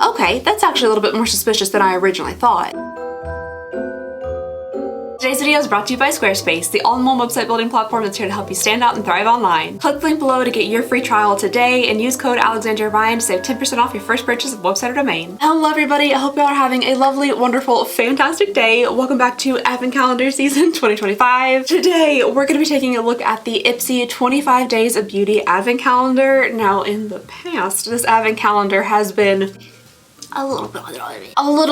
Okay, that's actually a little bit more suspicious than I originally thought. Today's video is brought to you by Squarespace, the all-in-one website building platform that's here to help you stand out and thrive online. Click the link below to get your free trial today and use code Alexandria to save 10% off your first purchase of website or domain. Hello everybody, I hope you all are having a lovely, wonderful, fantastic day. Welcome back to Advent Calendar Season 2025. Today, we're going to be taking a look at the Ipsy 25 Days of Beauty Advent Calendar. Now, in the past, this Advent Calendar has been a little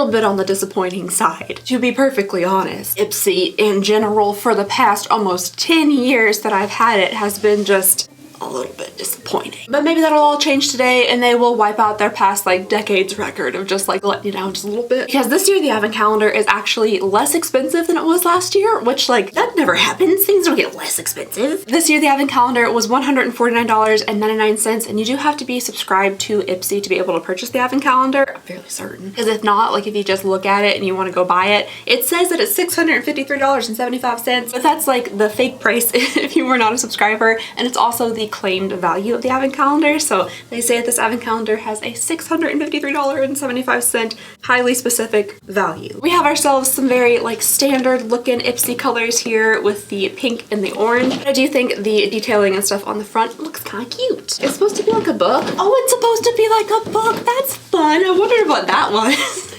bit on the disappointing side, to be perfectly honest. Ipsy in general for the past almost 10 years that I've had it has been just a little bit disappointing. But maybe that'll all change today and they will wipe out their past decades record of just letting you down just a little bit. Because this year the Advent Calendar is actually less expensive than it was last year, which that never happens. Things don't get less expensive. This year the Advent Calendar was $149.99 and you do have to be subscribed to Ipsy to be able to purchase the Advent Calendar. I'm fairly certain. Because if not, if you just look at it and you want to go buy it, it says that it's $653.75, but that's the fake price if you were not a subscriber, and it's also the claimed value of the Advent Calendar. So they say that this Advent Calendar has a $653.75 highly specific value. We have ourselves some very standard looking Ipsy colors here with the pink and the orange. But I do think the detailing and stuff on the front looks kind of cute. It's supposed to be like a book. Oh, it's supposed to be like a book. That's fun. I wondered what that was.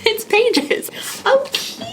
It's pages. Oh, cute.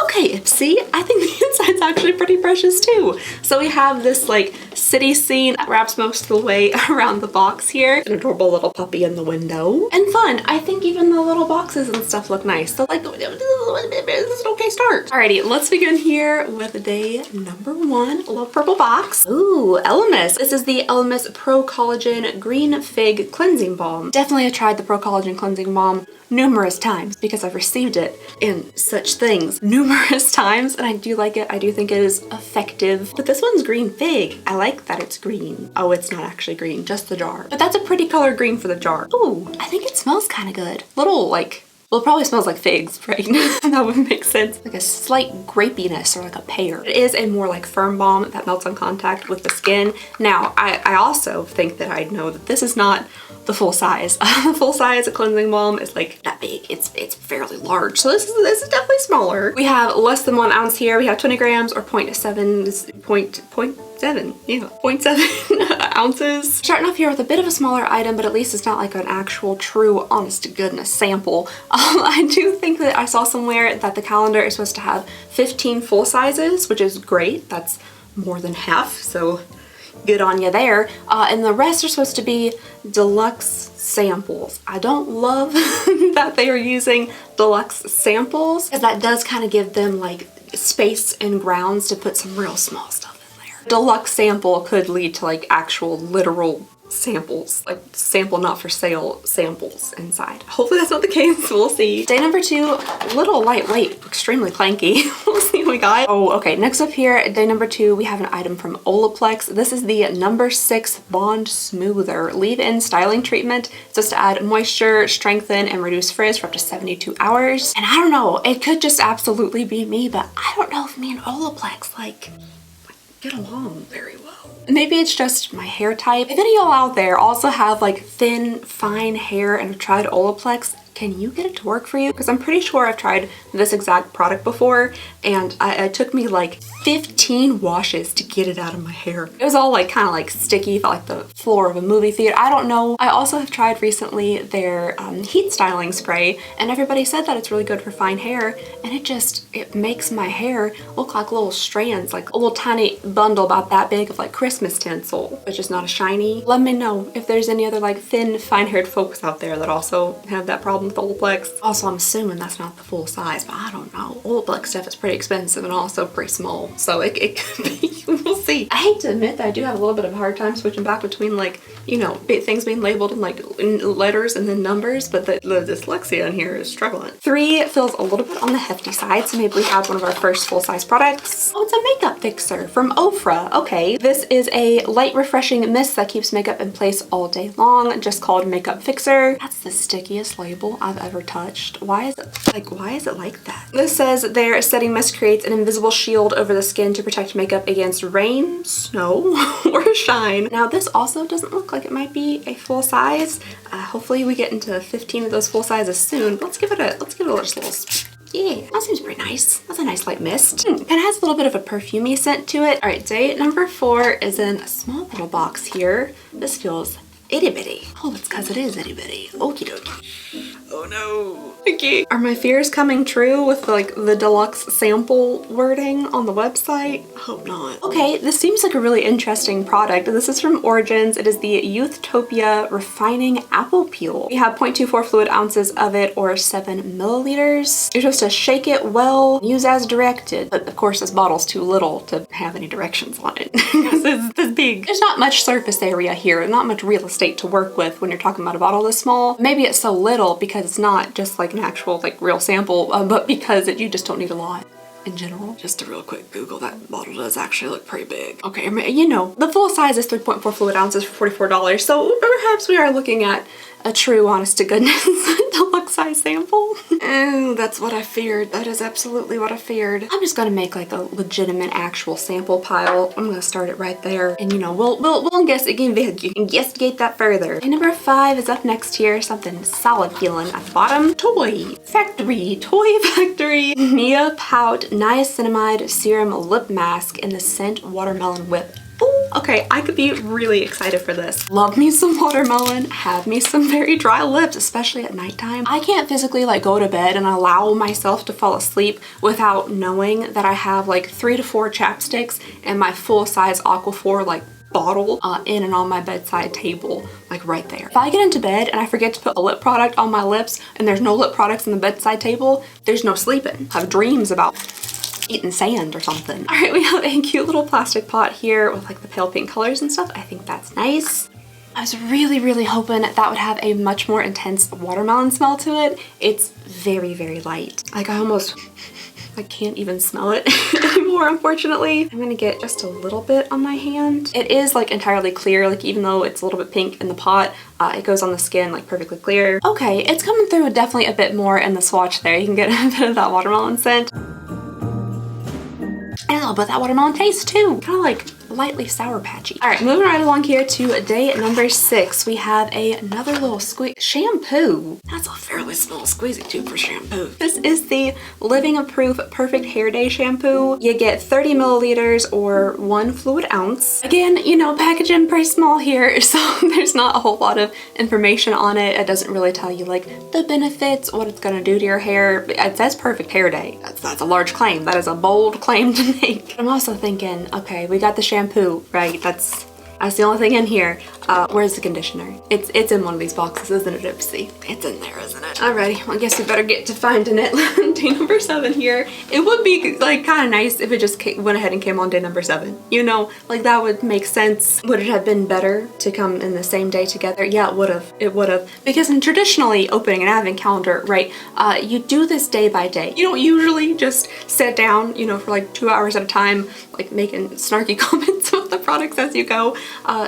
Okay, Ipsy, I think the inside's actually pretty precious too. So we have this city scene that wraps most of the way around the box here. An adorable little puppy in the window. And fun. I think even the little boxes and stuff look nice. So this is an okay start. Alrighty, let's begin here with day number 1. A little purple box. Ooh, Elemis. This is the Elemis Pro Collagen Green Fig Cleansing Balm. Definitely have tried the Pro Collagen Cleansing Balm numerous times because I've received it in such things numerous times and I do like it. I do think it is effective. But this one's green fig. I like that it's green. Oh, it's not actually green, just the jar. But that's a pretty color green for the jar. Ooh, I think it smells kind of good. Little well, it probably smells like figs, right? That would make sense. A slight grapiness or a pear. It is a more firm balm that melts on contact with the skin. Now, I also think that I know that this is not the full size. The full size cleansing balm is that big. It's fairly large. So this is definitely smaller. We have less than 1 ounce here. We have 20 grams or 0.7 ounces. Starting off here with a bit of a smaller item, but at least it's not an actual true honest to goodness sample. I do think that I saw somewhere that the calendar is supposed to have 15 full sizes, which is great. That's more than half, so good on you there. And the rest are supposed to be deluxe samples. I don't love that they are using deluxe samples because that does kind of give them space and grounds to put some real small stuff in there. Deluxe sample could lead to actual literal samples, sample not for sale samples inside. Hopefully that's not the case. We'll see. Day number 2, a little lightweight, extremely clanky. We'll see what we got. Oh, okay. Next up here, day number 2, we have an item from Olaplex. This is the number 6 Bond Smoother Leave-In Styling Treatment. It's supposed to add moisture, strengthen, and reduce frizz for up to 72 hours. And I don't know, it could just absolutely be me, but I don't know if me and Olaplex get along very well. Maybe it's just my hair type. If any of y'all out there also have thin, fine hair and have tried Olaplex, can you get it to work for you? Because I'm pretty sure I've tried this exact product before and it took me 15 washes to get it out of my hair. It was all kind of sticky, felt like the floor of a movie theater. I don't know. I also have tried recently their heat styling spray and everybody said that it's really good for fine hair and it makes my hair look like little strands, a little tiny bundle about that big of Christmas tinsel, which is not a shiny. Let me know if there's any other thin, fine-haired folks out there that also have that problem with Olaplex. Also, I'm assuming that's not the full size, but I don't know. Olaplex stuff is pretty expensive and also pretty small, so it could be. We'll see. I hate to admit that I do have a little bit of a hard time switching back between things being labeled in letters and then numbers, but the dyslexia in here is struggling. 3 feels a little bit on the hefty side, so maybe we have one of our first full-size products. Oh, it's a makeup Makeup Fixer from Ofra. Okay, this is a light refreshing mist that keeps makeup in place all day long, just called Makeup Fixer. That's the stickiest label I've ever touched. Why is it like that? This says their setting mist creates an invisible shield over the skin to protect makeup against rain, snow, or shine. Now this also doesn't look like it might be a full size. Hopefully we get into 15 of those full sizes soon. Let's give it a little. Yeah, that seems pretty nice. That's a nice light mist. Kind of has a little bit of a perfumey scent to it. All right, day number 4 is in a small little box here. This feels itty bitty. Oh, it's because it is itty bitty. Okie dokie. Oh no. Okay. Are my fears coming true with like the deluxe sample wording on the website? I hope not. Okay, this seems like a really interesting product. This is from Origins. It is the Youthtopia Refining Apple Peel. We have 0.24 fluid ounces of it, or 7 milliliters. You're supposed to shake it well, use as directed. But of course this bottle's too little to have any directions on it because it's this big. There's not much surface area here, not much real estate to work with when you're talking about a bottle this small. Maybe it's so little because it's not just like an actual like real sample, but because you just don't need a lot in general. Just a real quick Google, that bottle does actually look pretty big. Okay, you know, the full size is 3.4 fluid ounces for $44, so perhaps we are looking at a true honest to goodness deluxe size sample. Oh, that's what I feared. That is absolutely what I feared. I'm just gonna make like a legitimate actual sample pile. I'm gonna start it right there, and you know, we'll investigate that further. And number 5 is up next here. Something solid feeling at the bottom. Toy Factory Nia Pout Niacinamide Serum Lip Mask in the scent Watermelon Whip. Ooh, okay, I could be really excited for this. Love me some watermelon, have me some very dry lips, especially at nighttime. I can't physically like go to bed and allow myself to fall asleep without knowing that I have like 3 to 4 chapsticks and my full-size Aquaphor like bottle in and on my bedside table, like right there. If I get into bed and I forget to put a lip product on my lips and there's no lip products on the bedside table, there's no sleeping. I have dreams about eating sand or something. All right, we have a cute little plastic pot here with like the pale pink colors and stuff. I think that's nice. I was really hoping that would have a much more intense watermelon smell to it. It's very light. Like I can't even smell it anymore, unfortunately. I'm gonna get just a little bit on my hand. It is like entirely clear, like even though it's a little bit pink in the pot, it goes on the skin like perfectly clear. Okay, it's coming through definitely a bit more in the swatch there. You can get a bit of that watermelon scent. And a little bit of that watermelon taste too. Kind of like lightly sour patchy. All right, moving right along here to day number 6. We have another little shampoo. That's a fairly small squeezy tube for shampoo. This is the Living Proof Perfect Hair Day shampoo. You get 30 milliliters or 1 fluid ounce. Again, you know, packaging pretty small here, so there's not a whole lot of information on it. It doesn't really tell you like the benefits, what it's gonna do to your hair. It says Perfect Hair Day. That's a large claim. That is a bold claim to make. I'm also thinking, okay, we got the shampoo, right? That's the only thing in here. Where's the conditioner? It's in one of these boxes, isn't it, Ipsy? It's in there, isn't it? Alrighty, well, I guess we better get to finding it. Day number 7 here. It would be like kind of nice if it just went ahead and came on day number 7. You know, like that would make sense. Would it have been better to come in the same day together? Yeah, it would have. It would have. Because in traditionally opening an advent calendar, right, you do this day by day. You don't usually just sit down, you know, for like 2 hours at a time, like making snarky comments about the products as you go.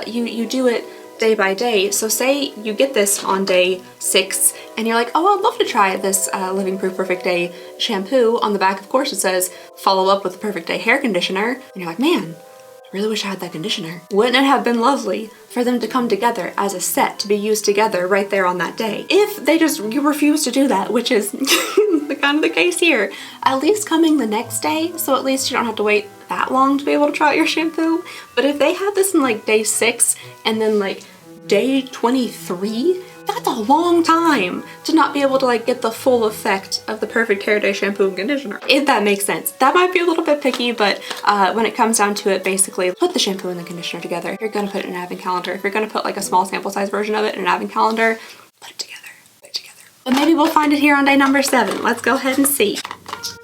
You do it day by day. So say you get this on day 6 and you're like, oh, I'd love to try this Living Proof Perfect Day shampoo. On the back, of course, it says follow up with the Perfect Day hair conditioner. And you're like, man, I really wish I had that conditioner. Wouldn't it have been lovely for them to come together as a set to be used together right there on that day? If you refuse to do that, which is kind of the case here, at least coming the next day, so at least you don't have to wait that long to be able to try out your shampoo. But if they had this in like day 6 and then like day 23, that's a long time to not be able to like get the full effect of the Perfect Hair Day shampoo and conditioner, if that makes sense. That might be a little bit picky, but when it comes down to it, basically put the shampoo and the conditioner together. If you're gonna put it in an advent calendar, if you're gonna put like a small sample size version of it in an advent calendar, put it together. But maybe we'll find it here on day number 7. Let's go ahead and see.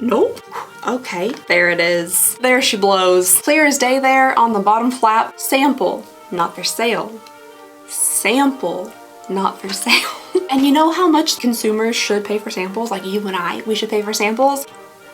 Nope. Okay, there it is. There she blows. Clear as day there on the bottom flap. Sample, not for sale. Sample, not for sale. And you know how much consumers should pay for samples? Like you and I, we should pay for samples?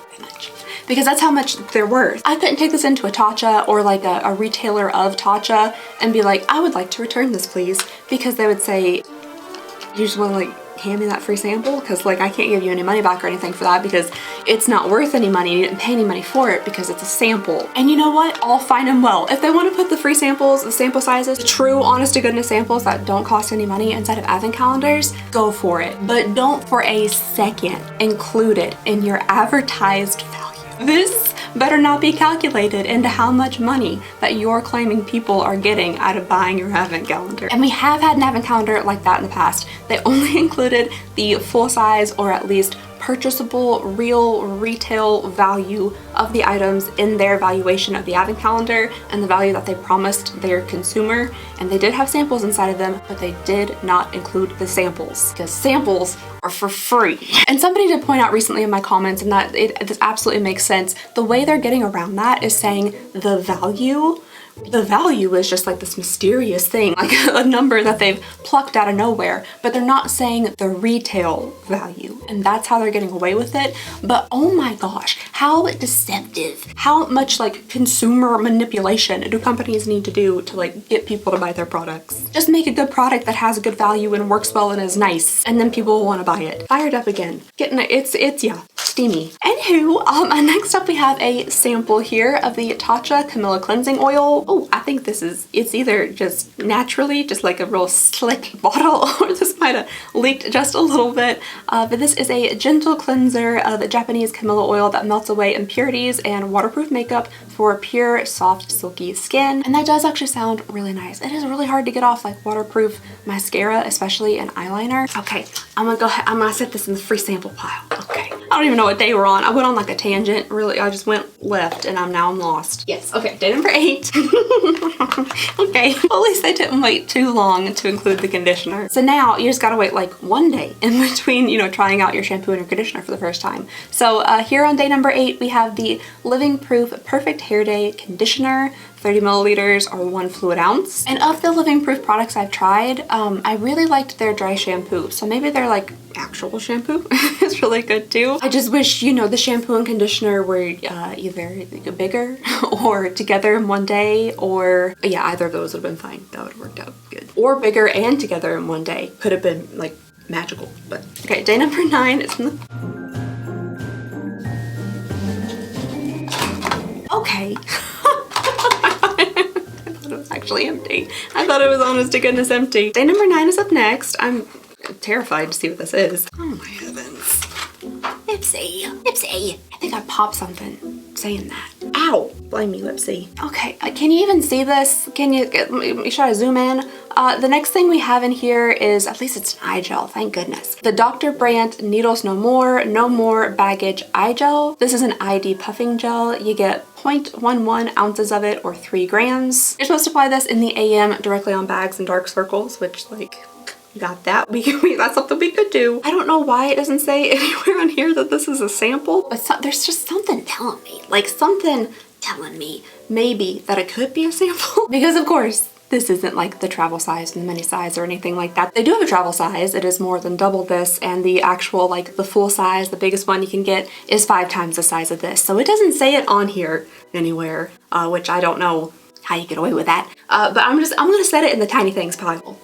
Very much. because that's how much they're worth. I couldn't take this into a Tatcha or like a retailer of Tatcha and be like, I would like to return this please, because they would say, you just want to like hand me that free sample, because like I can't give you any money back or anything for that because it's not worth any money. You didn't pay any money for it because it's a sample. And you know what? All fine and well. If they want to put the free samples, the sample sizes, the true honest to goodness samples that don't cost any money inside of advent calendars, go for it. But don't for a second include it in your advertised value. This better not be calculated into how much money that you're claiming people are getting out of buying your advent calendar. And we have had an advent calendar like that in the past. They only included the full size or at least purchasable real retail value of the items in their valuation of the advent calendar and the value that they promised their consumer. And they did have samples inside of them, but they did not include the samples because samples are for free. And somebody did point out recently in my comments, and that this absolutely makes sense, the way they're getting around that is saying the value. The value is just like this mysterious thing, like a number that they've plucked out of nowhere, but they're not saying the retail value, and that's how they're getting away with it. But oh my gosh, how deceptive, how much like consumer manipulation do companies need to do to like get people to buy their products? Just make a good product that has a good value and works well and is nice, and then people will want to buy it. Fired up again. Getting it, it's yeah, steamy. Anywho, next up we have a sample here of the Tatcha Camilla Cleansing Oil. Oh, I think it's either just naturally just like a real slick bottle, or this might have leaked just a little bit, but this is a gentle cleanser of Japanese Camilla oil that melts away impurities and waterproof makeup for pure, soft, silky skin. And that does actually sound really nice. It is really hard to get off like waterproof mascara, especially an eyeliner. Okay, I'm gonna go ahead, I'm gonna set this in the free sample pile. Okay, I don't even know what day we're on. I went on like a tangent, really, I just went left and now I'm lost. Yes, okay, day number 8. Okay, well, at least they didn't wait too long to include the conditioner. So now you just gotta wait like one day in between, you know, trying out your shampoo and your conditioner for the first time. So here on day number 8, we have the Living Proof Perfect Hair Day Conditioner, 30 milliliters or 1 fluid ounce. And of the Living Proof products I've tried, I really liked their dry shampoo. So maybe their like actual shampoo is really good too. I just wish, you know, the shampoo and conditioner were either bigger or together in one day, or yeah, either of those would have been fine. That would have worked out good. Or bigger and together in one day. Could have been like magical, but okay, day number 9 is from the... Okay. It was actually empty. I thought it was honest to goodness empty. Day number 9 is up next. I'm terrified to see what this is. Oh my heavens. Ipsy. Ipsy. I think I popped something saying that. Ow. Blame me, Ipsy. Okay, can you even see this? Can you, should I zoom in? The next thing we have in here is, at least it's an eye gel, thank goodness. The Dr. Brandt Needles No More Baggage Eye Gel. This is an eye depuffing gel. You get 0.11 ounces of it, or 3 grams. You're supposed to apply this in the AM directly on bags and dark circles, which like, got that. That's something we could do. I don't know why it doesn't say anywhere on here that this is a sample, but there's just something telling me, like something telling me maybe that it could be a sample. Because of course, this isn't like the travel size and the mini size or anything like that. They do have a travel size. It is more than double this, and the actual like the full size, the biggest one you can get, is 5 times the size of this. So it doesn't say it on here anywhere, which I don't know how you get away with that. But I'm gonna set it in the tiny things pile.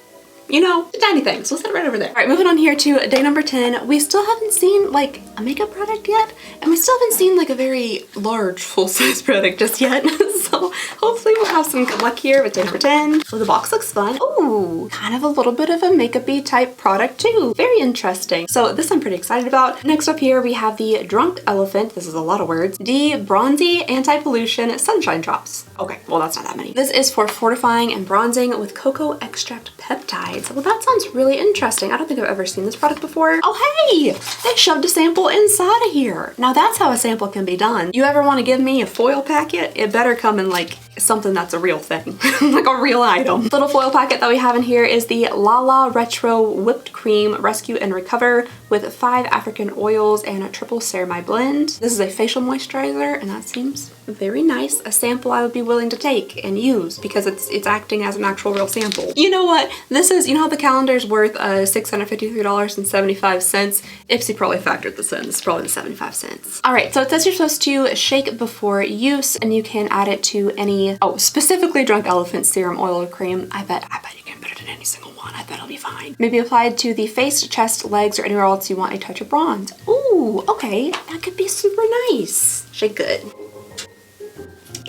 You know, the tiny things. We'll set it right over there. All right, moving on here to day number 10. We still haven't seen like a makeup product yet, and we still haven't seen like a very large full-size product just yet. So hopefully we'll have some good luck here with day number 10. Oh, the box looks fun. Ooh, kind of a little bit of a makeup-y type product too. Very interesting. So this I'm pretty excited about. Next up here we have the Drunk Elephant. This is a lot of words. Bronzy Anti-Pollution Sunshine Drops. Okay, well that's not that many. This is for fortifying and bronzing with cocoa extract peptides. Well, that sounds really interesting. I don't think I've ever seen this product before. Oh, hey, they shoved a sample inside of here. Now that's how a sample can be done. You ever want to give me a foil packet? It better come in like something that's a real thing, like a real item. The little foil packet that we have in here is the Lala Retro Whipped Cream Rescue and Recover with 5 African oils and a triple ceramide blend. This is a facial moisturizer, and that seems very nice. A sample I would be willing to take and use because it's acting as an actual real sample. You know what? This is, you know how the calendar's worth $653.75? Ipsy probably factored this in. This is probably the 75 cents. All right, so it says you're supposed to shake before use, and you can add it to any, oh, specifically Drunk Elephant serum, oil, or cream. I bet you can put it in any single one. I bet it'll be fine. Maybe applied to the face, chest, legs, or anywhere else you want a touch of bronze. Ooh, okay, that could be super nice. Shake good.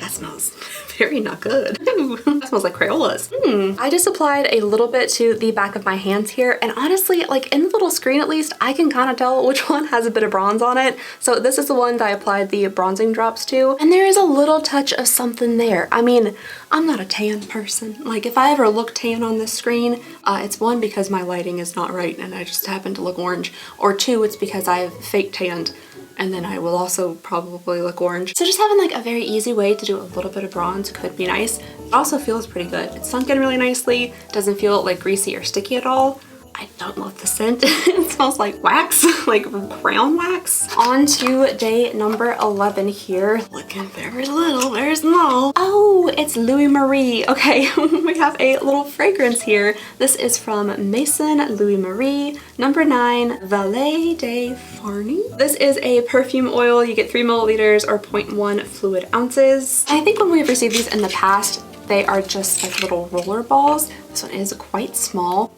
That smells very not good. That smells like Crayolas. I just applied a little bit to the back of my hands here, and honestly, like in the little screen at least, I can kind of tell which one has a bit of bronze on it. So this is the one that I applied the bronzing drops to, and there is a little touch of something there. I mean, I'm not a tan person. Like if I ever look tan on this screen, it's one, because my lighting is not right and I just happen to look orange, or 2, it's because I've fake tanned and then I will also probably look orange. So just having like a very easy way to do a little bit of bronze could be nice. It also feels pretty good. It's sunk in really nicely, doesn't feel like greasy or sticky at all. I don't love the scent. It smells like wax, like crown wax. On to day number 11 here. Looking very little, very small. Oh, it's Louis Marie. Okay, we have a little fragrance here. This is from Maison Louis Marie, number 9, Valet de Farny. This is a perfume oil. You get 3 milliliters or 0.1 fluid ounces. I think when we've received these in the past, they are just like little roller balls. This one is quite small.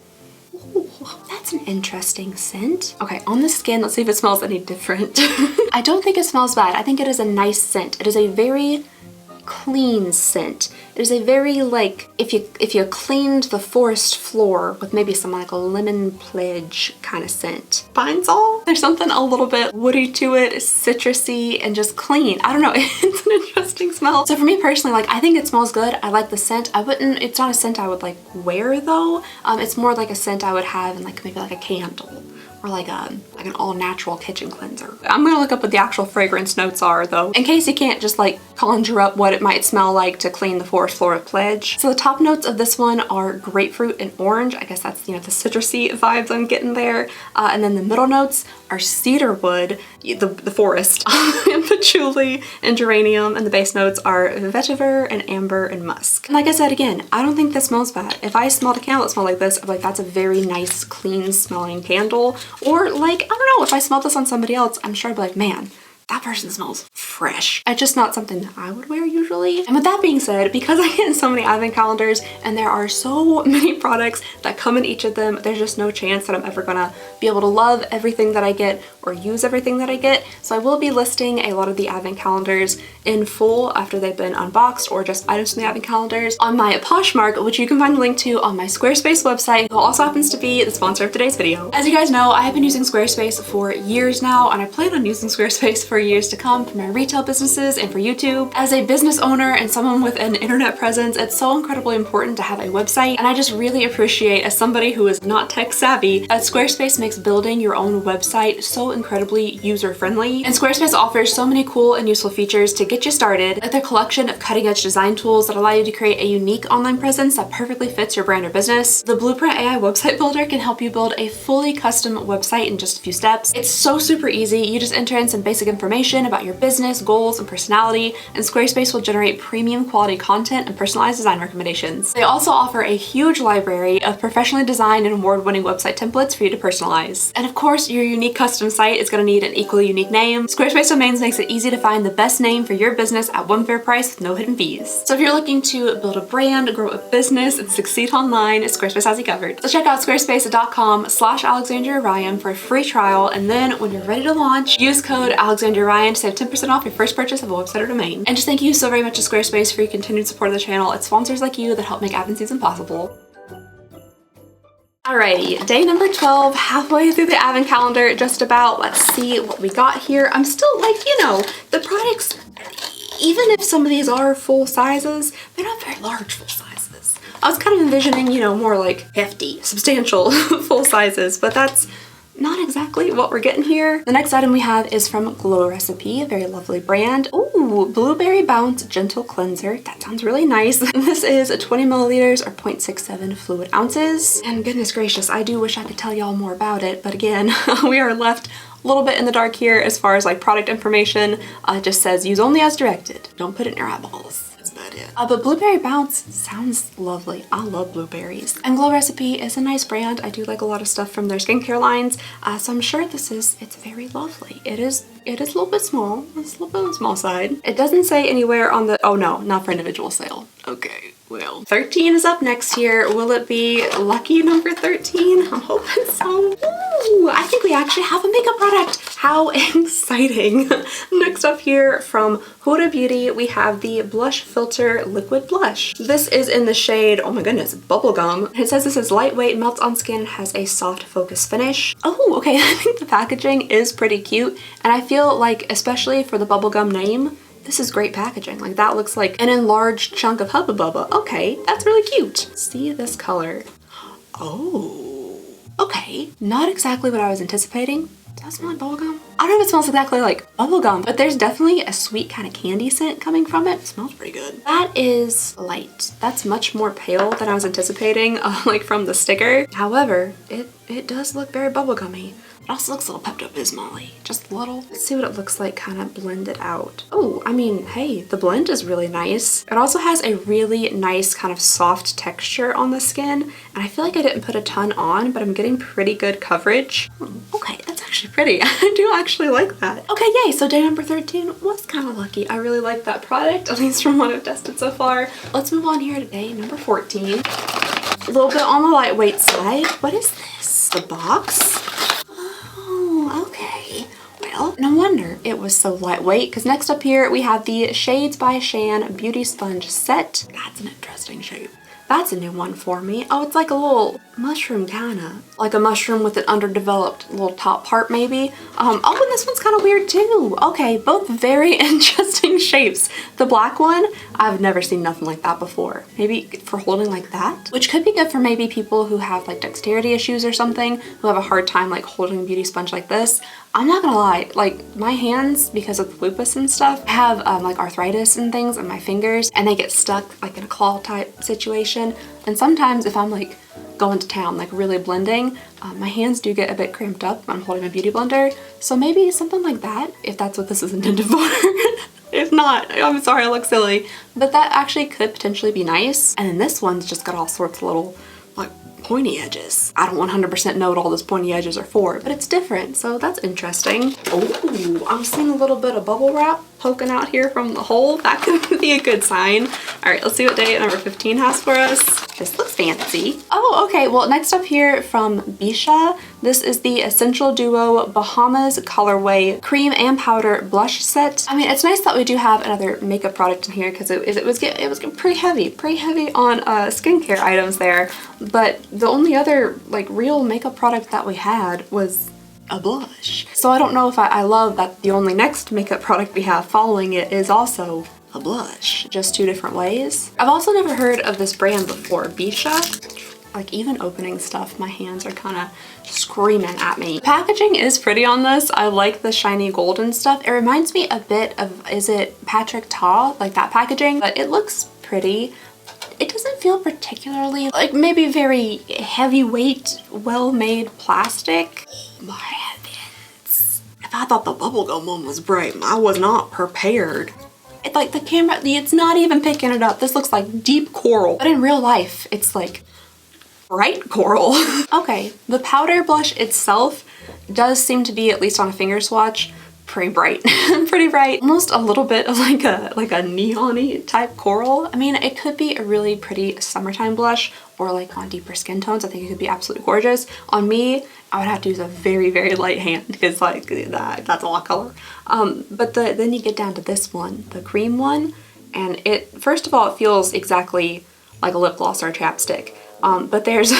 Ooh, that's an interesting scent. Okay, on the skin, let's see if it smells any different. I don't think it smells bad. I think it is a nice scent. It is a very clean scent. It is a very, like, if you cleaned the forest floor with maybe some like a lemon pledge kind of scent. Pine Sol? There's something a little bit woody to it, citrusy, and just clean. I don't know, it's an interesting smell. So for me personally, like, I think it smells good. I like the scent. It's not a scent I would like wear though. It's more like a scent I would have in like maybe like a candle, or like an all-natural kitchen cleanser. I'm gonna look up what the actual fragrance notes are though, in case you can't just like conjure up what it might smell like to clean the forest floor with pledge. So the top notes of this one are grapefruit and orange. I guess that's, you know, the citrusy vibes I'm getting there. And then the middle notes are cedarwood, the forest, and patchouli and geranium, and the base notes are vetiver and amber and musk. And like I said, again, I don't think this smells bad. If I smelled a candle that smelled like this, I'd be like, that's a very nice, clean smelling candle. Or like, I don't know, if I smelled this on somebody else, I'm sure I'd be like, man, that person smells fresh. It's just not something that I would wear usually. And with that being said, because I get so many advent calendars and there are so many products that come in each of them, there's just no chance that I'm ever gonna be able to love everything that I get or use everything that I get. So I will be listing a lot of the advent calendars in full after they've been unboxed, or just items from the advent calendars on my Poshmark, which you can find a link to on my Squarespace website, who also happens to be the sponsor of today's video. As you guys know, I have been using Squarespace for years now, and I plan on using Squarespace for years to come for my retail businesses and for YouTube. As a business owner and someone with an internet presence, it's so incredibly important to have a website, and I just really appreciate, as somebody who is not tech savvy, that Squarespace makes building your own website so incredibly user-friendly. And Squarespace offers so many cool and useful features to get you started, like their collection of cutting-edge design tools that allow you to create a unique online presence that perfectly fits your brand or business. The Blueprint AI website builder can help you build a fully custom website in just a few steps. It's so super easy. You just enter in some basic information about your business, goals, and personality, and Squarespace will generate premium quality content and personalized design recommendations. They also offer a huge library of professionally designed and award-winning website templates for you to personalize. And of course, your unique custom site is going to need an equally unique name. Squarespace Domains makes it easy to find the best name for your business at one fair price with no hidden fees. So if you're looking to build a brand, grow a business, and succeed online, Squarespace has you covered. So check out squarespace.com/AlexandriaRyan for a free trial, and then when you're ready to launch, use code AlexandriaRyan to save 10% off your first purchase of a website or domain. And just thank you so very much to Squarespace for your continued support of the channel. It's sponsors like you that help make Advent season possible. Alrighty, day number 12, halfway through the advent calendar, just about. Let's see what we got here. I'm still like, you know, the products, even if some of these are full sizes, they're not very large full sizes. I was kind of envisioning, you know, more like hefty, substantial full sizes, but that's not exactly what we're getting here. The next item we have is from Glow Recipe, a very lovely brand. Ooh, Blueberry Bounce Gentle Cleanser. That sounds really nice. This is 20 milliliters or 0.67 fluid ounces. And goodness gracious, I do wish I could tell y'all more about it, but again, we are left a little bit in the dark here as far as like product information. It just says use only as directed. Don't put it in your eyeballs. That's about it. But Blueberry Bounce sounds lovely. I love blueberries. And Glow Recipe is a nice brand. I do like a lot of stuff from their skincare lines. So I'm sure it's very lovely. It is a little bit small. It's a little bit on the small side. It doesn't say anywhere on the, oh no, not for individual sale. Okay. Well, 13 is up next here. Will it be lucky number 13? I'm hoping so. Ooh, I think we actually have a makeup product. How exciting. Next up here from Huda Beauty, we have the Blush Filter Liquid Blush. This is in the shade, oh my goodness, Bubblegum. It says this is lightweight, melts on skin, has a soft focus finish. Oh, okay, I think the packaging is pretty cute. And I feel like, especially for the Bubblegum name, this is great packaging. Like that looks like an enlarged chunk of Hubba Bubba. Okay, that's really cute. See this color. Oh, okay. Not exactly what I was anticipating. Does that smell like bubblegum? I don't know if it smells exactly like bubblegum, but there's definitely a sweet kind of candy scent coming from it. It smells pretty good. That is light. That's much more pale than I was anticipating, like from the sticker. However, it does look very bubblegummy. It also looks a little Pepto-Bismol-y, just a little. Let's see what it looks like kind of blended out. Oh, I mean, hey, the blend is really nice. It also has a really nice kind of soft texture on the skin, and I feel like I didn't put a ton on, but I'm getting pretty good coverage. Okay, that's actually pretty. I do actually like that. Okay, yay, so day number 13 was kind of lucky. I really like that product, at least from what I've tested so far. Let's move on here to day number 14. A little bit on the lightweight side. What is this? The box? Okay, well, no wonder it was so lightweight, because next up here we have the Shades by Shan Beauty Sponge Set. That's an interesting shape. That's a new one for me. Oh, it's like a little mushroom kinda. Like a mushroom with an underdeveloped little top part maybe. Oh, and this one's kind of weird too. Okay, both very interesting shapes. The black one, I've never seen nothing like that before. Maybe for holding like that, which could be good for maybe people who have like dexterity issues or something, who have a hard time like holding a beauty sponge like this. I'm not gonna lie, like my hands, because of lupus and stuff, have like arthritis and things in my fingers, and they get stuck like in a claw type situation. And sometimes if I'm like going to town, like really blending, my hands do get a bit cramped up when I'm holding a beauty blender. So maybe something like that, if that's what this is intended for. If not, I'm sorry, I look silly. But that actually could potentially be nice. And then this one's just got all sorts of little like pointy edges. I don't 100% know what all those pointy edges are for, but it's different, so that's interesting. Oh, I'm seeing a little bit of bubble wrap poking out here from the hole. That could be a good sign. All right, let's see what day number 15 has for us. This looks fancy. Oh, okay, well, next up here from Bisha, this is the Essential Duo Bahamas Colorway Cream and Powder Blush Set. I mean, it's nice that we do have another makeup product in here, because it was getting pretty heavy on skincare items there. But the only other like real makeup product that we had was a blush. So I don't know if I love that the only next makeup product we have following it is also a blush, just two different ways. I've also never heard of this brand before, Bisha. Like even opening stuff, my hands are kind of screaming at me. The packaging is pretty on this. I like the shiny golden stuff. It reminds me a bit of, is it Patrick Ta? Like that packaging, but it looks pretty. It doesn't feel particularly like maybe very heavyweight, well-made plastic. Oh, my heavens. If I thought the bubblegum one was bright, I was not prepared. It's like the camera, it's not even picking it up. This looks like deep coral, but in real life, it's like bright coral. Okay, the powder blush itself does seem to be, at least on a finger swatch, pretty bright. Pretty bright. Almost a little bit of like a neon-y type coral. I mean, it could be a really pretty summertime blush, or like on deeper skin tones. I think it could be absolutely gorgeous. On me, I would have to use a very, very light hand, because like that's a lot of color. But then you get down to this one, the cream one, and it, first of all, it feels exactly like a lip gloss or a chapstick. But there's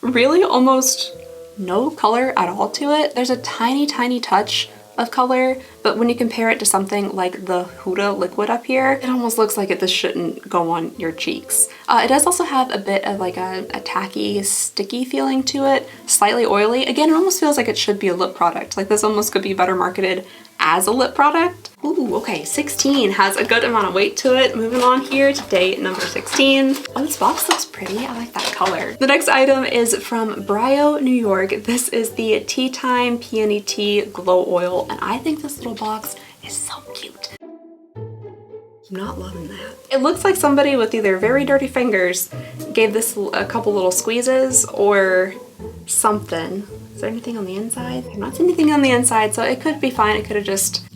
really almost no color at all to it. There's a tiny, tiny touch of color, but when you compare it to something like the Huda liquid up here, it almost looks like this shouldn't go on your cheeks. It does also have a bit of like a tacky, sticky feeling to it, slightly oily. Again, it almost feels like it should be a lip product. Like this almost could be better marketed as a lip product. Ooh, okay, 16 has a good amount of weight to it. Moving on here to day number 16. Oh, this box looks pretty. I like that color. The next item is from Brio, New York. This is the Tea Time Peony Tea Glow Oil, and I think this little box is so cute. I'm not loving that. It looks like somebody with either very dirty fingers gave this a couple little squeezes or something. Is there anything on the inside? I'm not seeing anything on the inside, so it could be fine. It could have just,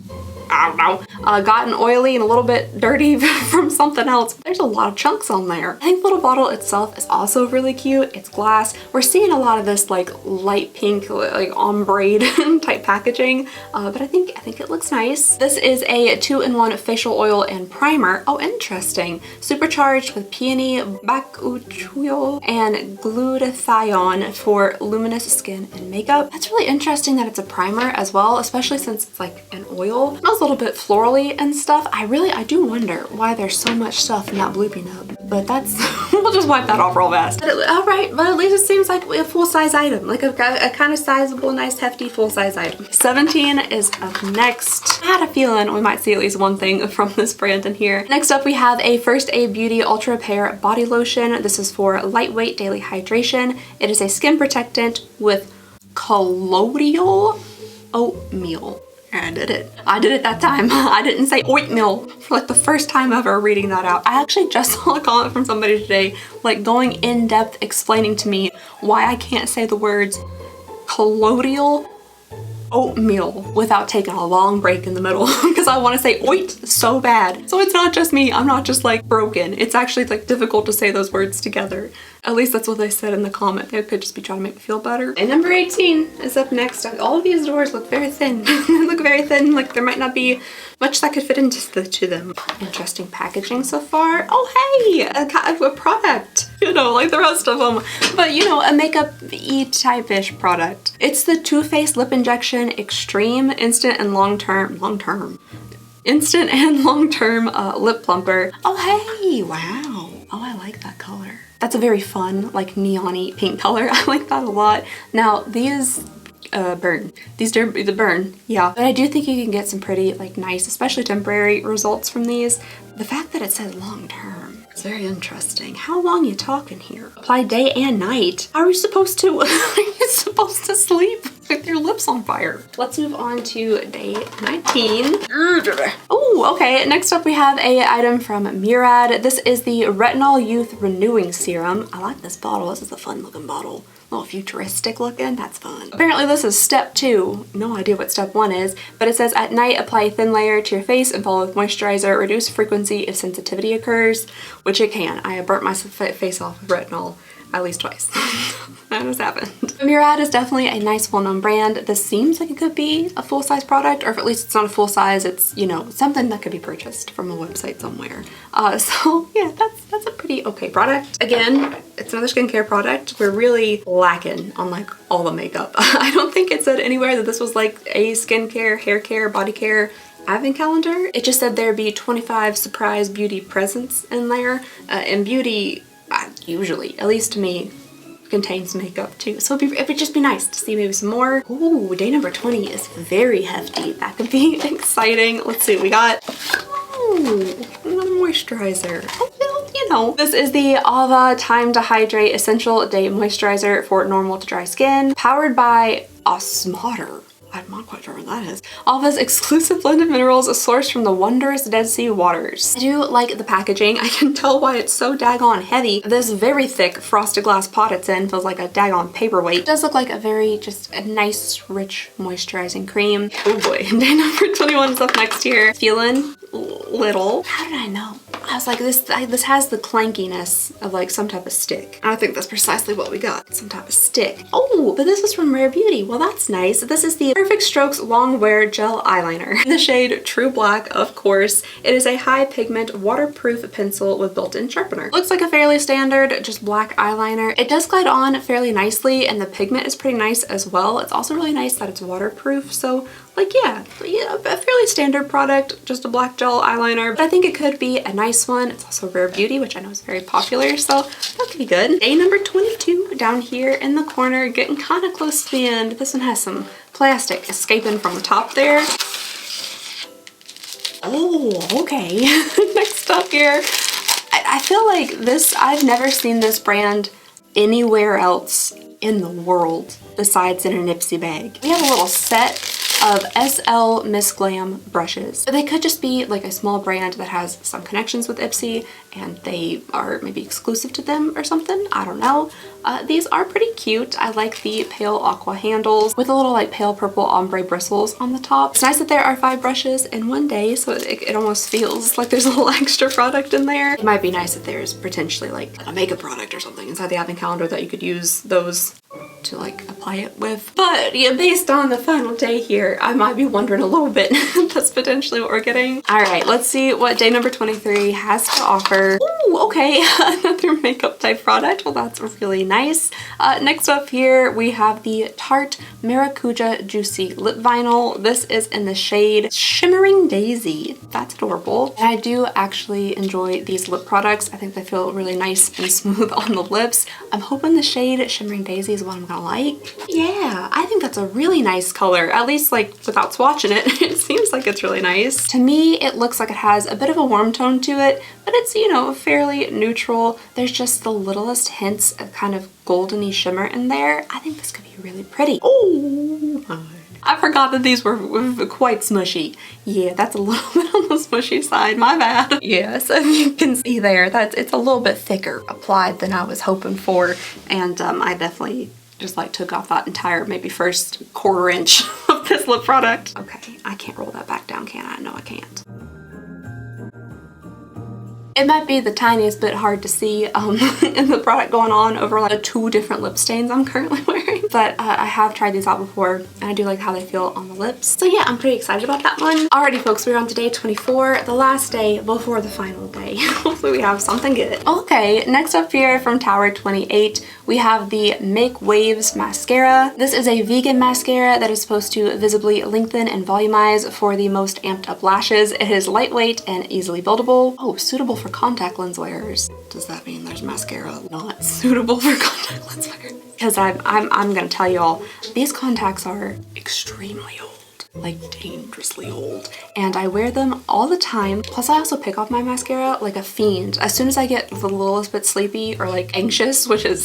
I don't know, gotten oily and a little bit dirty from something else. There's a lot of chunks on there. I think the little bottle itself is also really cute. It's glass. We're seeing a lot of this like light pink, like ombre type packaging, but I think it looks nice. This is a 2-in-1 facial oil and primer. Oh, interesting. Supercharged with peony, bakuchiol, and glutathione for luminous skin and makeup. That's really interesting that it's a primer as well, especially since it's like an oil. It smells a little bit florally and stuff. I do wonder why there's so much stuff in that bloopy nub, but that's, we'll just wipe that off real fast. All right, but at least it seems like a full-size item, like a kind of sizable, nice, hefty, full-size item. 17 is up next. I had a feeling we might see at least one thing from this brand in here. Next up, we have a First Aid Beauty Ultra Repair Body Lotion. This is for lightweight daily hydration. It is a skin protectant with colloidal oatmeal. I did it. I did it that time. I didn't say oatmeal for like the first time ever reading that out. I actually just saw a comment from somebody today, like going in depth explaining to me why I can't say the words colloidal oatmeal without taking a long break in the middle because I want to say oit so bad. So it's not just me. I'm not just like broken. It's actually like difficult to say those words together. At least that's what they said in the comment. They could just be trying to make me feel better. And number 18 is up next. All of these doors look very thin. They look very thin, like there might not be much that could fit into them. Interesting packaging so far. Oh hey, a product, you know, like the rest of them. But you know, a makeup-y type-ish product. It's the Too Faced Lip Injection Extreme Instant and Long-Term Lip Plumper. Oh hey, wow. Oh, I like that color. That's a very fun, like neon-y pink color. I like that a lot. Now these burn. These burn, yeah. But I do think you can get some pretty, like nice, especially temporary results from these. The fact that it says long-term is very interesting. How long you talking here? Apply day and night. How are you supposed to, are you supposed to sleep with your lips on fire? Let's move on to day 19. Oh, okay. Next up we have a item from Murad. This is the Retinol Youth Renewing Serum. I like this bottle. This is a fun looking bottle. A little futuristic looking, that's fun. Apparently this is step 2. No idea what step 1 is, but it says at night apply a thin layer to your face and follow with moisturizer. Reduce frequency if sensitivity occurs, which it can. I have burnt my face off with retinol at least twice. That has happened. Murad is definitely a nice well-known brand. This seems like it could be a full-size product, or if at least it's not a full-size, it's, you know, something that could be purchased from a website somewhere. So yeah, that's a pretty okay product. Again, it's another skincare product. We're really lacking on like all the makeup. I don't think it said anywhere that this was like a skincare, hair care, body care advent calendar. It just said there'd be 25 surprise beauty presents in there, and beauty usually, at least to me, contains makeup too. So it would just be nice to see maybe some more. Ooh, day number 20 is very hefty. That could be exciting. Let's see what we got. Ooh, another moisturizer. Well, you know. This is the Ava Time to Hydrate Essential Day Moisturizer for normal to dry skin, powered by Osmoter. I'm not quite sure what that is. Ava's exclusive blend of minerals is sourced from the wondrous Dead Sea waters. I do like the packaging. I can tell why it's so daggone heavy. This very thick frosted glass pot it's in feels like a daggone paperweight. It does look like just a nice, rich moisturizing cream. Oh boy, day number 21 is up next here. Feeling little. How did I know? I was like, this has the clankiness of like some type of stick. And I think that's precisely what we got, some type of stick. Oh, but this is from Rare Beauty. Well, that's nice. This is the Perfect Strokes Long Wear Gel Eyeliner in the shade True Black, of course. It is a high pigment waterproof pencil with built-in sharpener. Looks like a fairly standard just black eyeliner. It does glide on fairly nicely and the pigment is pretty nice as well. It's also really nice that it's waterproof, so like yeah, a fairly standard product, just a black gel eyeliner, but I think it could be a nice one. It's also Rare Beauty, which I know is very popular, so that could be good. Day number 22 down here in the corner, getting kind of close to the end. This one has some plastic escaping from the top there. Oh, okay. Next up here, I feel like this, I've never seen this brand anywhere else in the world besides in an Ipsy bag. We have a little set of SL Miss Glam brushes. They could just be like a small brand that has some connections with Ipsy and they are maybe exclusive to them or something. I don't know. These are pretty cute. I like the pale aqua handles with a little like pale purple ombre bristles on the top. It's nice that there are 5 brushes in one day, so it almost feels like there's a little extra product in there. It might be nice if there's potentially like a makeup product or something inside the advent calendar that you could use those to like apply it with. But yeah, based on the final day here, I might be wondering a little bit. That's potentially what we're getting. All right, let's see what day number 23 has to offer. Ooh, okay, another makeup type product. Well, that's really nice. Next up here, we have the Tarte Maracuja Juicy Lip Vinyl. This is in the shade Shimmering Daisy. That's adorable. And I do actually enjoy these lip products. I think they feel really nice and smooth on the lips. I'm hoping the shade Shimmering Daisy is what I'm gonna like. Yeah, I think that's a really nice color. At least like without swatching it, it seems like it's really nice. To me, it looks like it has a bit of a warm tone to it, but it's, you know, fairly neutral. There's just the littlest hints of kind of goldeny shimmer in there. I think this could be really pretty. Oh my. I forgot that these were quite smushy. Yeah, that's a little bit on the smushy side, my bad. Yeah, so you can see there, it's a little bit thicker applied than I was hoping for, and I definitely just like took off that entire maybe first quarter inch of this lip product. Okay, I can't roll that back down, can I? No, I can't. It might be the tiniest bit hard to see in the product going on over like the 2 different lip stains I'm currently wearing. But I have tried these out before and I do like how they feel on the lips. So yeah, I'm pretty excited about that one. Alrighty folks, we're on to day 24, the last day before the final day. Hopefully we have something good. Okay, next up here from Tower 28, we have the Make Waves Mascara. This is a vegan mascara that is supposed to visibly lengthen and volumize for the most amped up lashes. It is lightweight and easily buildable. Oh, suitable for contact lens wearers. Does that mean there's mascara not suitable for contact lens wearers? Because I'm gonna tell y'all, these contacts are extremely old. Like dangerously old, and I wear them all the time. Plus I also pick off my mascara like a fiend. As soon as I get the littlest bit sleepy or like anxious, which is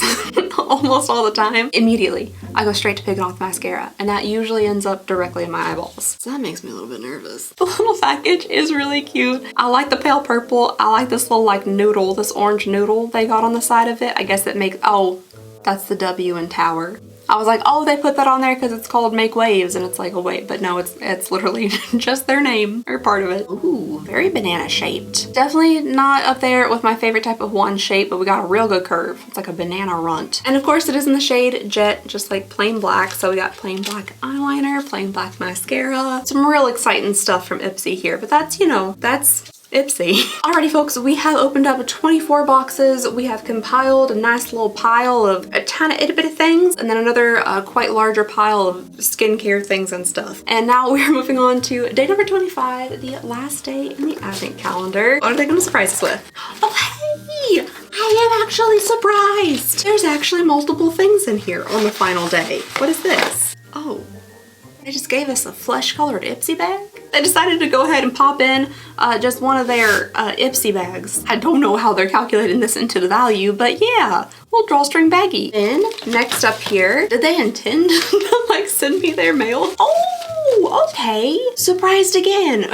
almost all the time, immediately I go straight to picking off mascara, and that usually ends up directly in my eyeballs. So that makes me a little bit nervous. The little package is really cute. I like the pale purple. I like this little like noodle, this orange noodle they got on the side of it. I guess it makes, oh, that's the W in Tower. I was like, oh, they put that on there because it's called Make Waves, and it's like, oh wait, but no, it's literally just their name or part of it. Ooh, very banana shaped. Definitely not up there with my favorite type of wand shape, but we got a real good curve. It's like a banana runt. And of course it is in the shade Jet, just like plain black. So we got plain black eyeliner, plain black mascara. Some real exciting stuff from Ipsy here, but that's, you know, that's Ipsy. Alrighty folks, we have opened up 24 boxes. We have compiled a nice little pile of a tiny itty bitty things, and then another quite larger pile of skincare things and stuff. And now we're moving on to day number 25, the last day in the advent calendar. What are they gonna surprise us with? Oh hey! I am actually surprised! There's actually multiple things in here on the final day. What is this? Oh. They just gave us a flesh-colored Ipsy bag. They decided to go ahead and pop in just one of their Ipsy bags. I don't know how they're calculating this into the value, but yeah, little drawstring baggie. Then next up here, did they intend to like send me their mail? Oh, okay. Surprised again.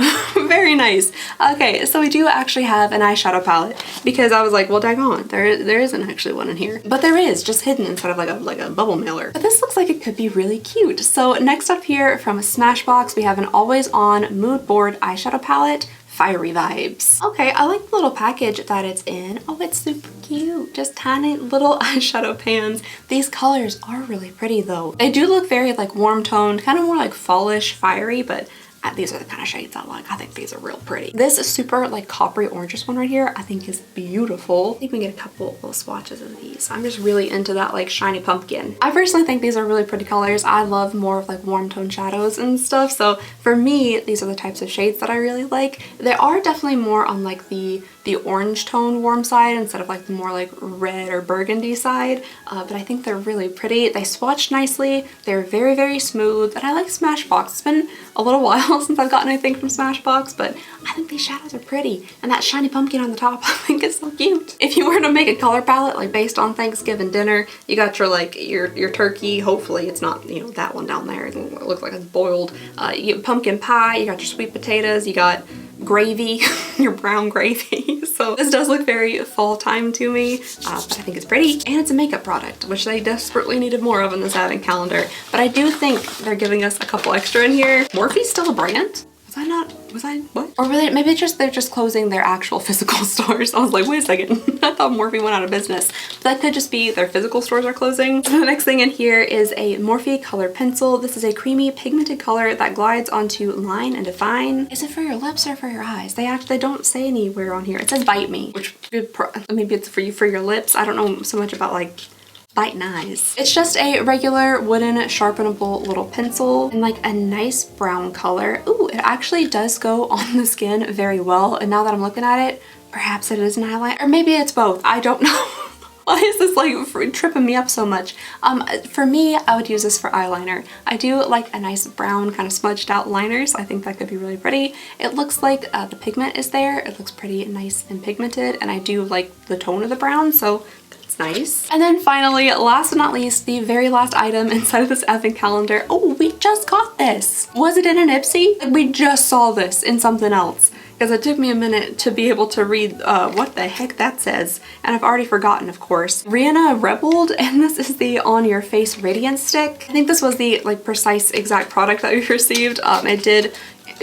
Very nice. Okay, so we do actually have an eyeshadow palette because I was like, well, daggone, there isn't actually one in here. But there is, just hidden inside of like a bubble mailer. But this looks like it could be really cute. So next up here from Smashbox, we have an always on mood board eyeshadow palette. fiery vibes. Okay, I like the little package that it's in. Oh, it's super cute. Just tiny little eyeshadow pans. These colors are really pretty though. They do look very like warm toned, kind of more like fallish, fiery, but these are the kind of shades I like. I think these are real pretty. This super like coppery oranges one right here I think is beautiful. I think we can get a couple little swatches of these. I'm just really into that like shiny pumpkin. I personally think these are really pretty colors. I love more of like warm tone shadows and stuff. So for me, these are the types of shades that I really like. They are definitely more on like the orange tone warm side instead of like the more like red or burgundy side, but I think they're really pretty. They swatch nicely. They're very, very smooth, and I like Smashbox. It's been a little while since I've gotten anything from Smashbox, but I think these shadows are pretty, and that shiny pumpkin on the top I think is so cute. If you were to make a color palette like based on Thanksgiving dinner, you got your like your turkey, hopefully it's not, you know, that one down there, it looks like it's boiled, you get pumpkin pie, you got your sweet potatoes, you got gravy, your brown gravy. So this does look very fall time to me, but I think it's pretty, and it's a makeup product, which they desperately needed more of in this advent calendar. But I do think they're giving us a couple extra in here. Morphe's still a brand? What? Or really, maybe they're just closing their actual physical stores. I was like, wait a second, I thought Morphe went out of business. But that could just be their physical stores are closing. So the next thing in here is a Morphe color pencil. This is a creamy pigmented color that glides onto line and define. Is it for your lips or for your eyes? They don't say anywhere on here. It says bite me, which maybe it's for your lips. I don't know so much about like biting eyes. It's just a regular wooden sharpenable little pencil in like a nice brown color. Ooh, it actually does go on the skin very well. And now that I'm looking at it, perhaps it is an eyeliner, or maybe it's both. I don't know. Why is this like tripping me up so much? For me, I would use this for eyeliner. I do like a nice brown kind of smudged out liner, so I think that could be really pretty. It looks like the pigment is there. It looks pretty nice and pigmented, and I do like the tone of the brown, so it's nice. And then finally, last but not least, the very last item inside of this advent calendar. Oh, we just got this. Was it in an Ipsy? We just saw this in something else, because it took me a minute to be able to read what the heck that says, and I've already forgotten, of course. Rihanna Rebelled, and this is the On Your Face Radiance Stick. I think this was the like precise exact product that we received. It did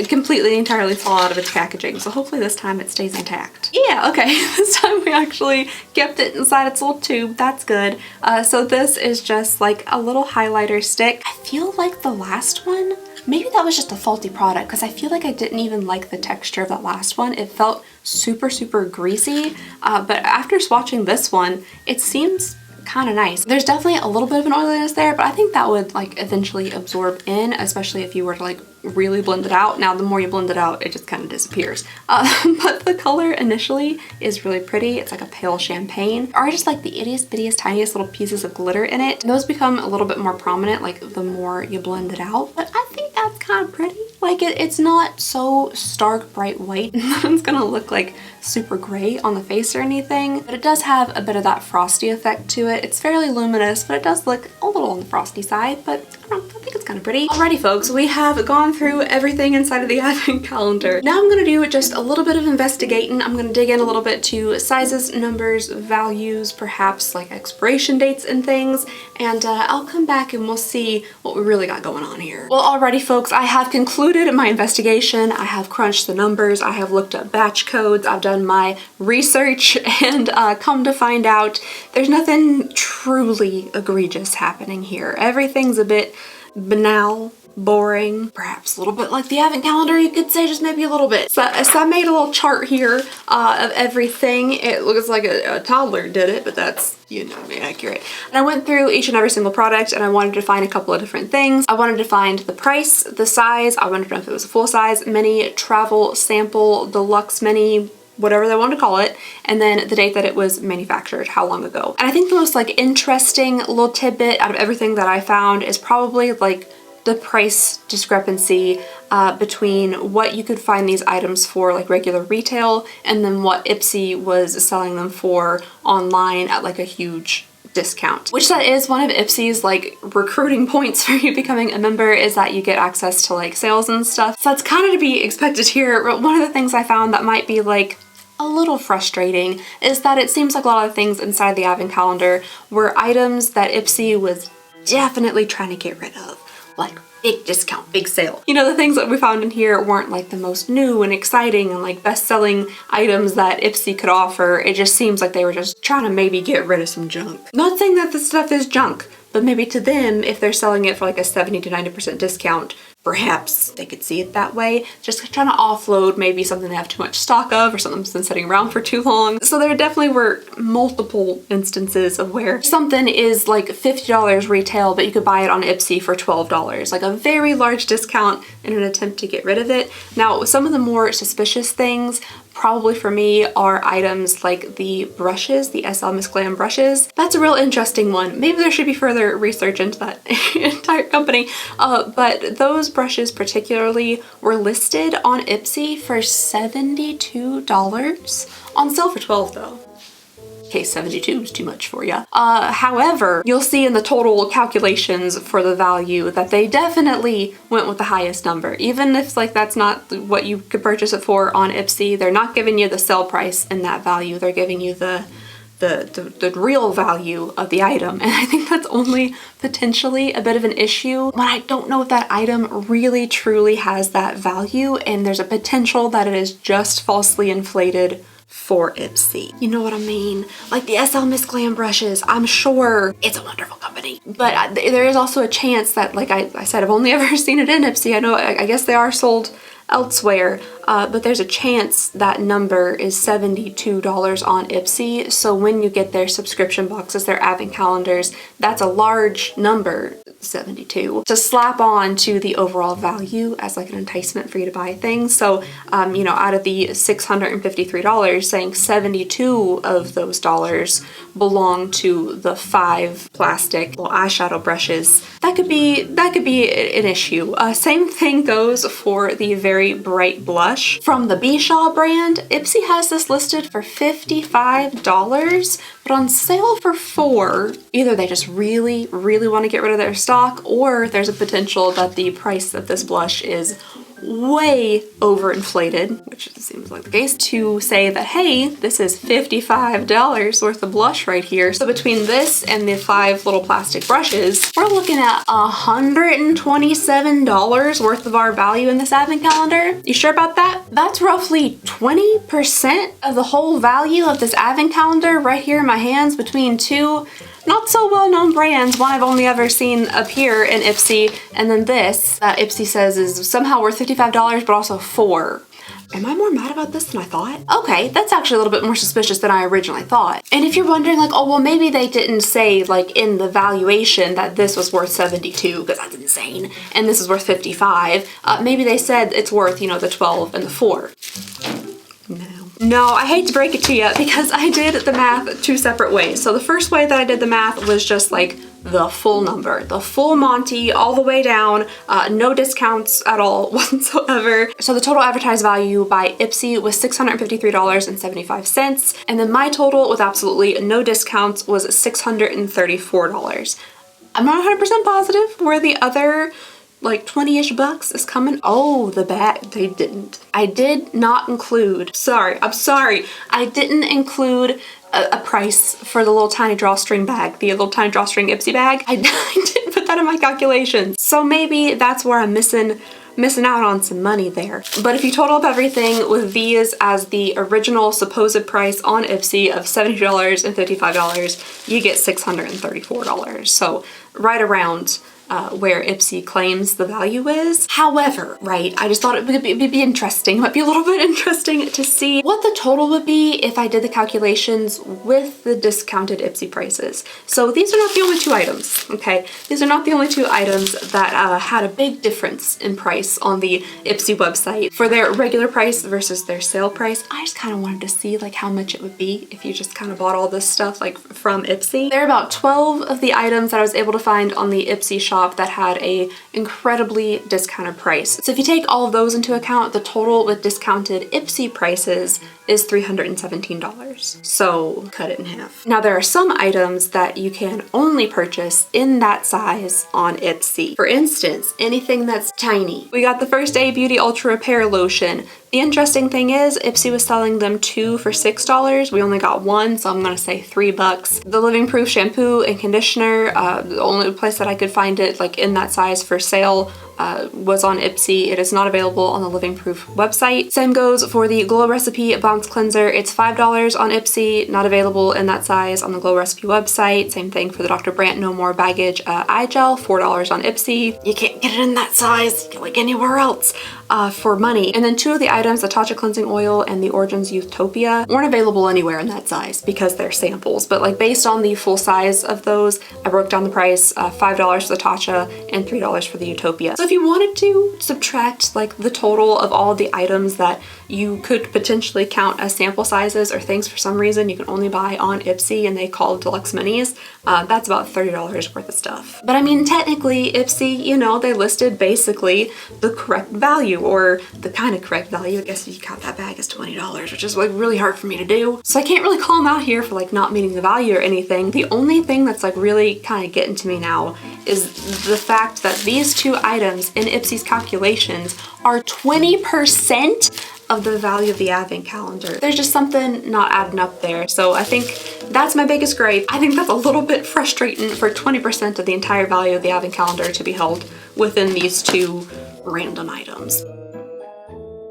completely entirely fall out of its packaging, so hopefully this time it stays intact. Yeah, okay, this time we actually kept it inside its little tube. That's good. So this is just like a little highlighter stick. I feel like the last one, maybe that was just a faulty product, because I feel like I didn't even like the texture of that last one. It felt super, super greasy, but after swatching this one, it seems kind of nice. There's definitely a little bit of an oiliness there, but I think that would like eventually absorb in, especially if you were to like really blend it out. Now the more you blend it out, it just kind of disappears. But the color initially is really pretty. It's like a pale champagne, or I just like the ittiest bittiest tiniest little pieces of glitter in it. And those become a little bit more prominent like the more you blend it out, but I think that's kind of pretty. Like it's not so stark bright white that it's gonna look like super gray on the face or anything, but it does have a bit of that frosty effect to it. It's fairly luminous, but it does look a little on the frosty side, but I don't know, I think it's kind of pretty. Alrighty folks, we have gone through everything inside of the advent calendar. Now I'm gonna do just a little bit of investigating. I'm gonna dig in a little bit to sizes, numbers, values, perhaps like expiration dates and things, and I'll come back and we'll see what we really got going on here. Well, alrighty folks, I have concluded my investigation. I have crunched the numbers, I have looked up batch codes, I've done my research, and come to find out there's nothing truly egregious happening here. Everything's a bit banal, boring, perhaps a little bit like the advent calendar, you could say, just maybe a little bit. So I made a little chart here of everything. It looks like a toddler did it, but that's, you know, accurate. And I went through each and every single product, and I wanted to find a couple of different things. I wanted to find the price, the size, I wanted to know if it was a full size, mini, travel, sample, deluxe mini, whatever they wanted to call it, and then the date that it was manufactured, how long ago. And I think the most like interesting little tidbit out of everything that I found is probably like the price discrepancy between what you could find these items for like regular retail and then what Ipsy was selling them for online at like a huge discount. Which that is one of Ipsy's like recruiting points for you becoming a member, is that you get access to like sales and stuff. So that's kind of to be expected here. But one of the things I found that might be like a little frustrating is that it seems like a lot of things inside the advent calendar were items that Ipsy was definitely trying to get rid of. Like big discount, big sale. You know, the things that we found in here weren't like the most new and exciting and like best-selling items that Ipsy could offer. It just seems like they were just trying to maybe get rid of some junk. Not saying that this stuff is junk, but maybe to them, if they're selling it for like a 70 to 90% discount, perhaps they could see it that way. Just trying to offload maybe something they have too much stock of or something that's been sitting around for too long. So there definitely were multiple instances of where something is like $50 retail, but you could buy it on Ipsy for $12. Like a very large discount in an attempt to get rid of it. Now, some of the more suspicious things probably for me are items like the brushes, the SL Miss Glam brushes. That's a real interesting one. Maybe there should be further research into that entire company. But those brushes particularly were listed on Ipsy for $72. On sale for $12 though. Okay, 72 is too much for you. However, you'll see in the total calculations for the value that they definitely went with the highest number. Even if like that's not what you could purchase it for on Ipsy, they're not giving you the sale price in that value. They're giving you the real value of the item. And I think that's only potentially a bit of an issue when I don't know if that item really truly has that value and there's a potential that it is just falsely inflated for Ipsy. You know what I mean? Like the SL Miss Glam brushes, I'm sure it's a wonderful company, but there is also a chance that, like I said, I've only ever seen it in Ipsy. I know, I guess they are sold elsewhere, but there's a chance that number is $72 on Ipsy. So when you get their subscription boxes, their advent calendars, that's a large number, 72, to slap on to the overall value as like an enticement for you to buy things. So, you know, out of the $653, saying 72 of those dollars belong to the 5 plastic little eyeshadow brushes. That could be an issue. Same thing goes for the very bright blush from the Bishaw brand. Ipsy has this listed for $55, but on sale for $4. Either they just really want to get rid of their stock, or there's a potential that the price of this blush is way overinflated, which seems like the case, to say that, hey, this is $55 worth of blush right here. So between this and the 5 little plastic brushes, we're looking at $127 worth of our value in this advent calendar. You sure about that? That's roughly 20% of the whole value of this advent calendar right here in my hands between 2 not so well-known brands. One I've only ever seen appear in Ipsy, and then this that Ipsy says is somehow worth $55 but also $4. Am I more mad about this than I thought? Okay, that's actually a little bit more suspicious than I originally thought. And if you're wondering like, oh, well, maybe they didn't say like in the valuation that this was worth 72, because that's insane, and this is worth 55. Maybe they said it's worth, you know, the 12 and the 4. No, I hate to break it to you because I did the math 2 separate ways. So the first way that I did the math was just like the full number, the full Monty all the way down, no discounts at all whatsoever. So the total advertised value by Ipsy was $653.75. And then my total with absolutely no discounts was $634. I'm not 100% positive where the other like 20-ish bucks is coming. Oh, the bag, they didn't. I did not include, I'm sorry. I didn't include a price for the little tiny drawstring bag, the little tiny drawstring Ipsy bag. I didn't put that in my calculations. So maybe that's where I'm missing out on some money there. But if you total up everything with these as the original supposed price on Ipsy of $70 and $55, you get $634. So right around where Ipsy claims the value is. However, right, I just thought it would be interesting, might be a little bit interesting to see what the total would be if I did the calculations with the discounted Ipsy prices. So these are not the only 2 items, okay? These are not the only 2 items that had a big difference in price on the Ipsy website. For their regular price versus their sale price, I just kind of wanted to see like how much it would be if you just kind of bought all this stuff like from Ipsy. There are about 12 of the items that I was able to find on the Ipsy shop that had a incredibly discounted price. So if you take all of those into account, the total with discounted Ipsy prices is $317. So cut it in half. Now there are some items that you can only purchase in that size on Ipsy. For instance, anything that's tiny. We got the First Aid Beauty Ultra Repair Lotion. The interesting thing is Ipsy was selling them 2 for $6. We only got 1, so I'm gonna say $3. The Living Proof shampoo and conditioner, the only place that I could find it like in that size for sale was on Ipsy. It is not available on the Living Proof website. Same goes for the Glow Recipe Bounce Cleanser. It's $5 on Ipsy, not available in that size on the Glow Recipe website. Same thing for the Dr. Brandt No More Baggage Eye Gel, $4 on Ipsy. You can't get it in that size like anywhere else for money. And then 2 of the items, the Tatcha Cleansing Oil and the Origins Youthopia, weren't available anywhere in that size because they're samples. But like based on the full size of those, I broke down the price, $5 for the Tatcha and $3 for the Utopia. So if you wanted to subtract like the total of all of the items that you could potentially count as sample sizes or things for some reason you can only buy on Ipsy and they call deluxe minis, that's about $30 worth of stuff. But I mean, technically Ipsy, you know, they listed basically the correct value, or the kind of correct value. I guess you count that bag as $20, which is like really hard for me to do. So I can't really call them out here for like not meeting the value or anything. The only thing that's like really kind of getting to me now is the fact that these 2 items in Ipsy's calculations are 20% of the value of the advent calendar. There's just something not adding up there. So I think that's my biggest gripe. I think that's a little bit frustrating for 20% of the entire value of the advent calendar to be held within these 2 random items.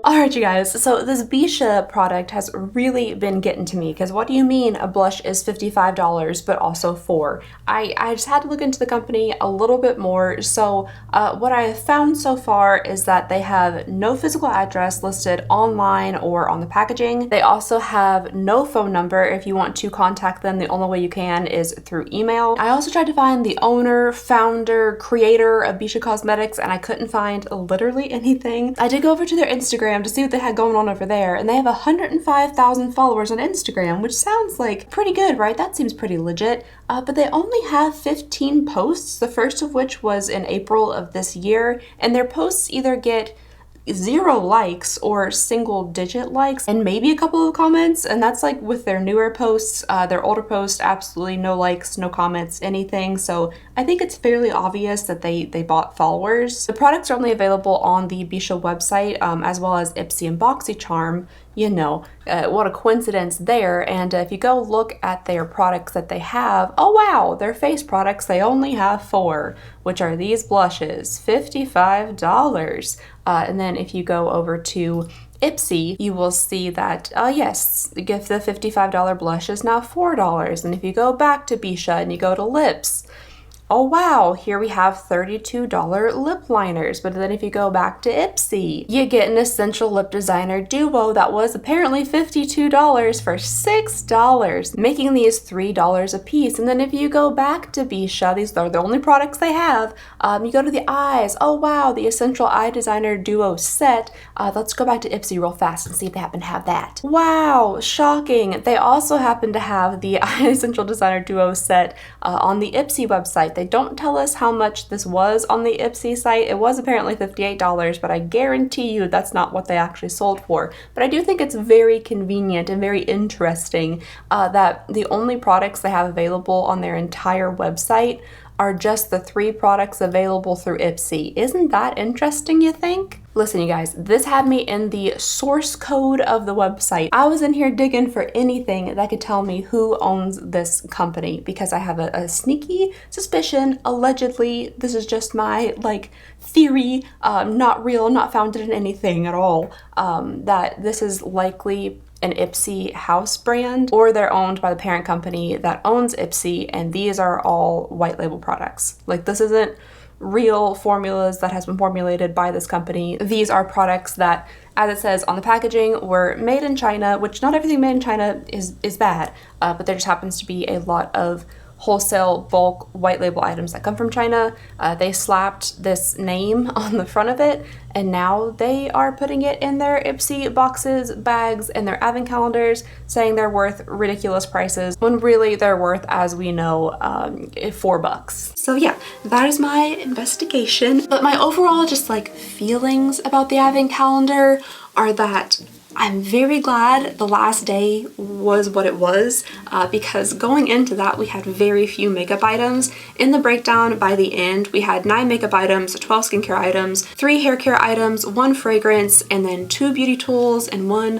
Alright you guys, so this Bisha product has really been getting to me, because what do you mean a blush is $55 but also 4? I just had to look into the company a little bit more. So what I have found so far is that they have no physical address listed online or on the packaging. They also have no phone number. If you want to contact them, the only way you can is through email. I also tried to find the owner, founder, creator of Bisha Cosmetics, and I couldn't find literally anything. I did go over to their Instagram to see what they had going on over there, and they have 105,000 followers on Instagram, which sounds like pretty good, right? That seems pretty legit. But they only have 15 posts, the first of which was in April of this year, and their posts either get 0 likes or single-digit likes and maybe a couple of comments, and that's like with their newer posts. Their older posts, absolutely no likes, no comments, anything. So I think it's fairly obvious that they bought followers. The products are only available on the Bisha website, as well as Ipsy and BoxyCharm. You know, what a coincidence there. And if you go look at their products that they have, oh wow, their face products, they only have 4, which are these blushes, $55. And then if you go over to Ipsy, you will see that, yes, the $55 blush is now $4. And if you go back to Bisha and you go to lips, oh wow, here we have $32 lip liners. But then if you go back to Ipsy, you get an Essential Lip Designer Duo that was apparently $52 for $6, making these $3 a piece. And then if you go back to Bisha, these are the only products they have, you go to the eyes, oh wow, the Essential Eye Designer Duo set. Let's go back to Ipsy real fast and see if they happen to have that. Wow, shocking. They also happen to have the Eye Essential Designer Duo set on the Ipsy website. They don't tell us how much this was on the Ipsy site. It was apparently $58, but I guarantee you that's not what they actually sold for. But I do think it's very convenient and very interesting that the only products they have available on their entire website are just the 3 products available through Ipsy. Isn't that interesting, you think? Listen, you guys, this had me in the source code of the website. I was in here digging for anything that could tell me who owns this company, because I have a sneaky suspicion, allegedly, this is just my like theory, not real, not founded in anything at all, that this is likely an Ipsy house brand, or they're owned by the parent company that owns Ipsy, and these are all white label products. Like, this isn't real formulas that has been formulated by this company. These are products that, as it says on the packaging, were made in China, which not everything made in China is bad, but there just happens to be a lot of wholesale bulk white label items that come from China. They slapped this name on the front of it, and now they are putting it in their Ipsy boxes, bags, and their advent calendars, saying they're worth ridiculous prices, when really they're worth, as we know, $4. So yeah, that is my investigation. But my overall just like feelings about the advent calendar are that I'm very glad the last day was what it was because going into that we had very few makeup items. In the breakdown by the end we had 9 makeup items, 12 skincare items, 3 hair care items, 1 fragrance, and then 2 beauty tools and 1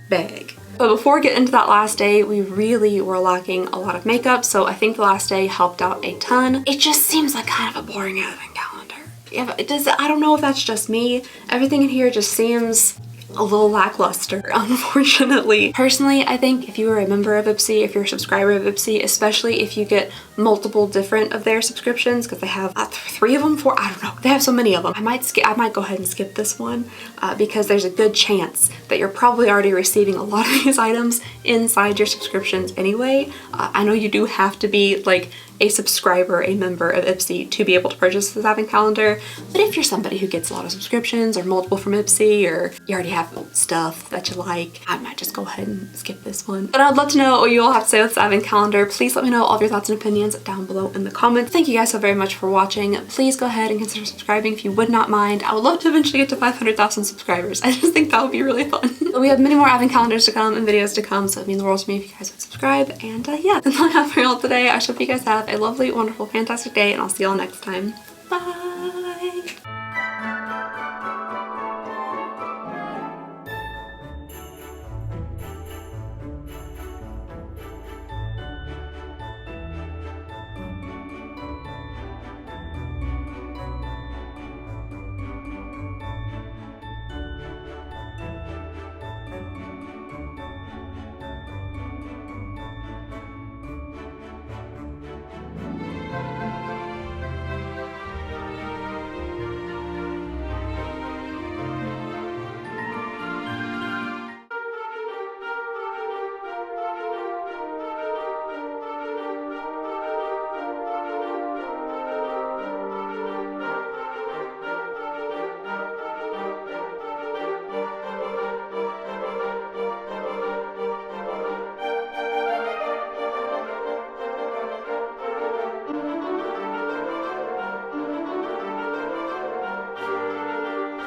bag. But before we get into that last day, we really were lacking a lot of makeup, so I think the last day helped out a ton. It just seems like kind of a boring advent calendar. Yeah, it does. I don't know if that's just me. Everything in here just seems a little lackluster, unfortunately. Personally, I think if you are a member of Ipsy, if you're a subscriber of Ipsy, especially if you get multiple different of their subscriptions, because they have 3 of them, 4, I don't know. They have so many of them. I might go ahead and skip this one because there's a good chance that you're probably already receiving a lot of these items inside your subscriptions anyway. I know you do have to be like a subscriber, a member of Ipsy to be able to purchase this advent calendar, but if you're somebody who gets a lot of subscriptions or multiple from Ipsy, or you already have stuff that you like, I might just go ahead and skip this one. But I'd love to know what you all have to say with this advent calendar. Please let me know all of your thoughts and opinions down below in the comments. Thank you guys so very much for watching. Please go ahead and consider subscribing if you would not mind. I would love to eventually get to 500,000 subscribers. I just think that would be really fun. But we have many more advent calendars to come and videos to come, so it means the world to me if you guys would subscribe. And yeah, that's all I have for y'all today. I hope you guys have a lovely, wonderful, fantastic day, and I'll see y'all next time. Bye!